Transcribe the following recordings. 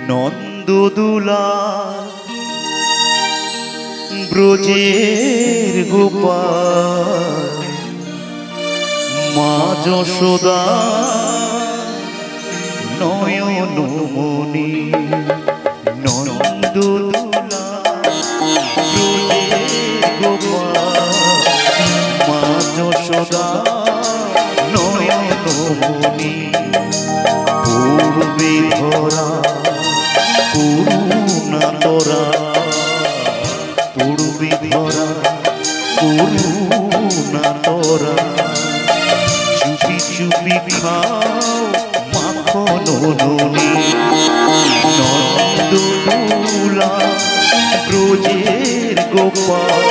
নন্দদুলা ব্রজের গোপাল মা যশোদা নয়নমণি। নন্দদুলা ব্রজের গোপাল মা যশোদা নয়নমণি। পূর্বে ধরা করুণা তোরা, পূর্বে ধরা করুণা তোরা। চুপি চুপি খাও মাখন ননি। নন্দদুলা ব্রজের গোপাল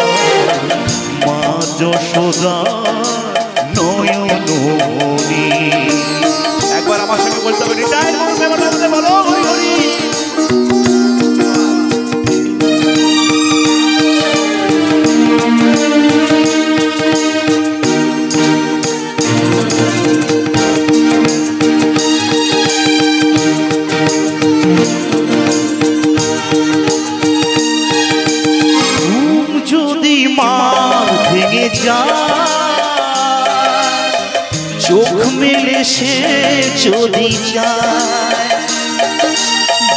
মা যশোদা নয়নমণি। একবার আমার সঙ্গে বলতে হবে রিটায়ার বলো হরি হরি। ঘুম যদি মার ভেঙে যায়, চোখ মেলে সে যদি যায়।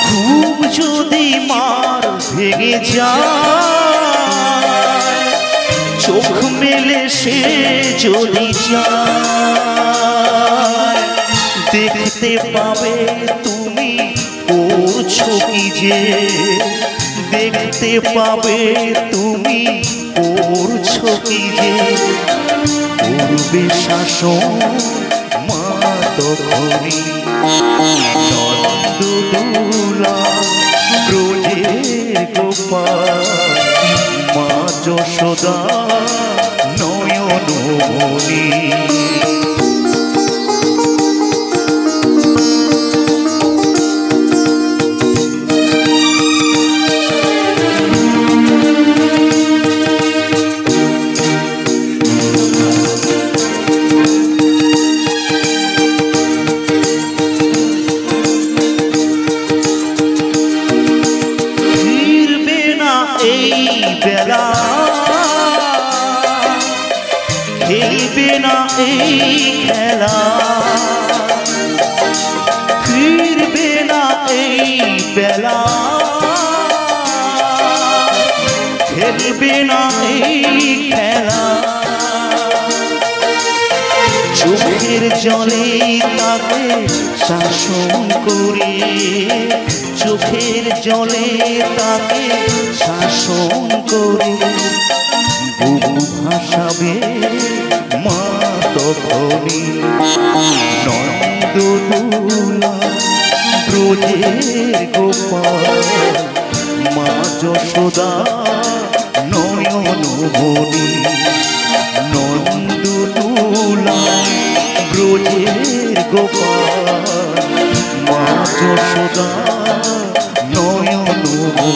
ঘুম যদি মার ভেঙে যায়, চোখ মেলে সে যদি যায়। দেখতে পাবে তুমি করছো কি যে, দেখতে পাবে তুমি করছো কি যে। করবে শাসন মা তখনই। নন্দদুলা ব্রজের গোপাল মা যশোদা নয়নমণি। খেলবে না এই খেলা, ফিরবে না এই বেলা। খেলবে না এই খেলা। চোখের জলে তাকে শাসন করে, চোখের জলে তাকে শাসন করে। বুবু ভাসাবে মা তখনই। নন্দদুলা ব্রজের গোপাল মা যশোদা নয়নমণি। নন্দদুলা ব্রজের গোপাল মা যশোদা নয়নমণি।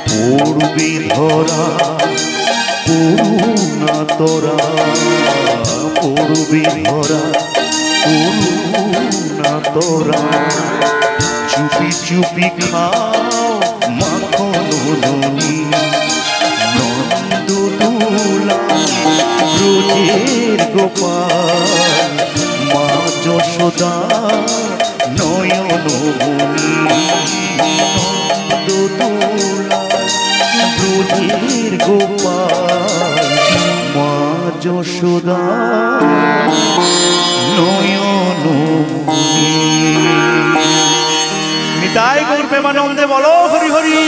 পূর্বে ধরা করুণা তোরা, পূর্বে ধরা করুণা তোরা। চুপি চুপি খাও মাখন ননি। নন্দদুলা ব্রজের গোপাল মা যশোদা নয়নমণি। নন্দদুলা ব্রজের গোপাল মা যশোদা নয়নমণি। নিতাই গৌর প্রেমানন্দে বলো হরি হরি।